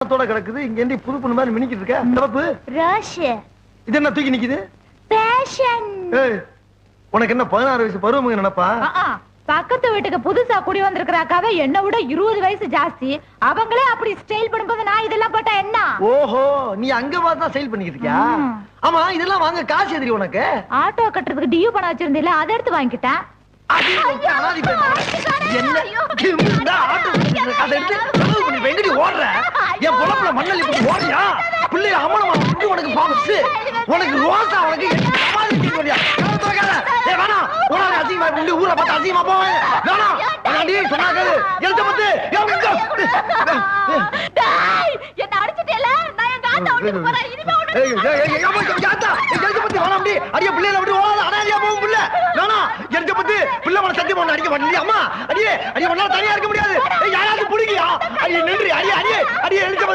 கிடக்குது இங்க என்ன புது பொண்ணு மாதிரி மினிக்கிட்டு இருக்க தப்பு ரஷ் இது என்ன தூக்கி நிக்குது பேஷன் உனக்கு என்ன 16 வயசு பருவம் நினைப்பா பக்கத்து வீட்டுக்கு புதுசா குடி வந்திருக்கிறாக்காவே என்ன விட 20 வயசு ஜாஸ்தி அவங்களே அப்படி ஸ்டைல் பண்ணும்போது நான் இதெல்லாம் போட்டா என்ன ஓஹோ நீ அங்க பார்த்தா ஸ்டைல் பண்ணிக்கிட்டு இருக்கியா ஆமா இதெல்லாம் வாங்க காசு எதிரி உனக்கு ஆட்டோ கட்டுறதுக்கு டியூ பணம் வச்சிருந்தீல அதை எடுத்து வாங்கிட்டேன் ஊரை பார்த்து அசிங்கமா போவேன் என்ன அடிச்சிட்டேல நான் எங்க ஆட்டோ ஓட்டிட்டு போறேன் இனிமே அடியே பிள்ளைல விட்டு ஓடாத அனாதையா போகும் பிள்ளை வேணா எரிஞ்ச பத்தி பிள்ளை மன சத்தியம் பண்ண அடிக்க மாட்டேன் அம்மா அடியே அடியே ஒன்னால தனியா இருக்க முடியாது யாராவது பிடிக்கியா அடியே நின்று அடியே அடியே அடியே எரிஞ்ச